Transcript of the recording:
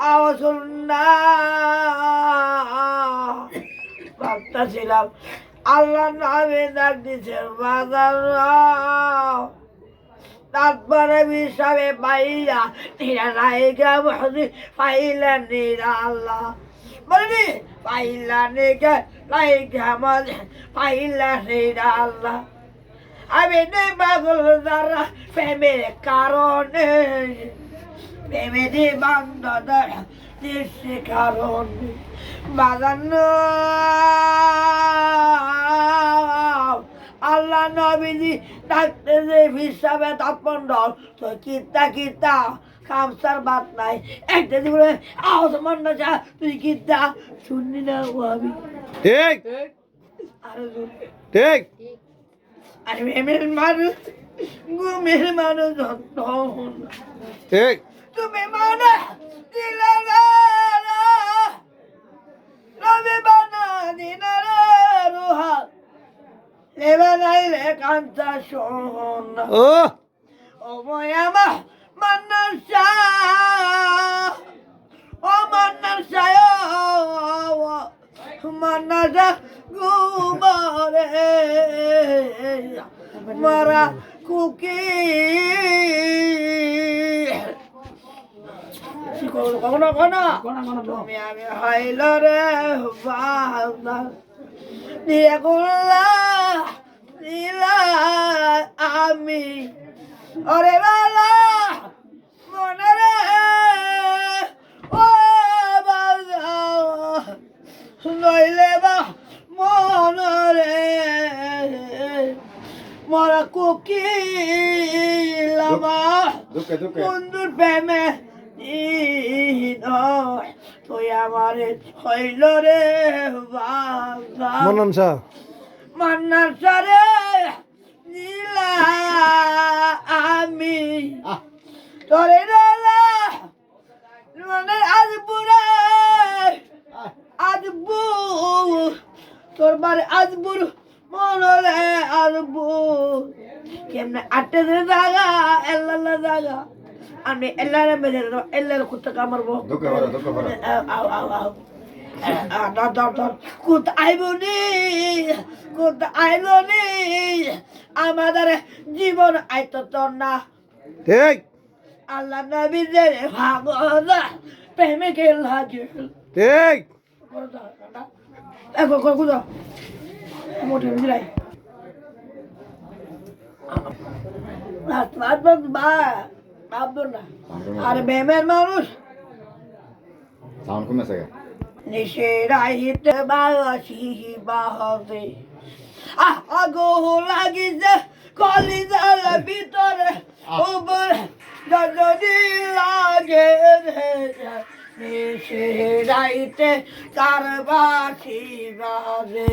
আওয়াজ না ভাবতেছিলাম আল্লাহ নামে ডাক দিছে বাজার তারপরে বিষয়ে পাইলা নিরা নায়িকা বসে পাইলা নিরা আল্লাহ বলি পাইলা নিকে নায়িকা মাঝে পাইলা নিরা আল্লাহ আমি নে পাগল যারা প্রেমের কারণে প্রেমেরই বান্ধবদের দৃষ্টি কারণে বাজানো আল্লাহ নবীজি ডাকতে যে হিসাবে তাপন ডল তো কিতা খামসার বাত নাই একটা দিবলে আওয়াজ মন না যা তুই কিতা শুননি না ও আমি ঠিক আরে ঠিক আরে মেমের মানুষ ঘুমের মানুষ ঠিক তুমি মানে দিলে রবি বানা দিনা রোহা লেবা নাইলে কান্তা শোন ও ও ময়ামা মান্নার শাহ ও মান্নার শাহ মান্নার শাহ ঘুমারে মারা কুকি তুমি আমি হইল রে বাবা দিয়ে করলা দিলা আমি ওরে বালা মনে রে ও বাবা নইলে বা মনরে মরা কোকিলামা বন্ধুর প্রেমে তুই আমারে হইল রে বাবা মনন শাহ মান্নার সারে নীলা আমি তোরে রলা মানে আজপুরে আজবু তোর বারে আজপুর মনলে আজবু কেমনে আটে জায়গা এল্লা জায়গা আমি এল্লারে মেরে এল্লার কুত্তা কামড়বো আমাদের জীবন আইতো তো না ঠিক আল্লাহ নবীদের ভাগল প্রেমিকে লাগে ঠিক আর বেমের মানুষ সাউন্ড কমেছে নিশিরাইতে বাসি বাহবে আগো লাগিছে কলিজার ভিতরে উপরে যদি লাগে নিশিরাইতে কার বাসি বাজে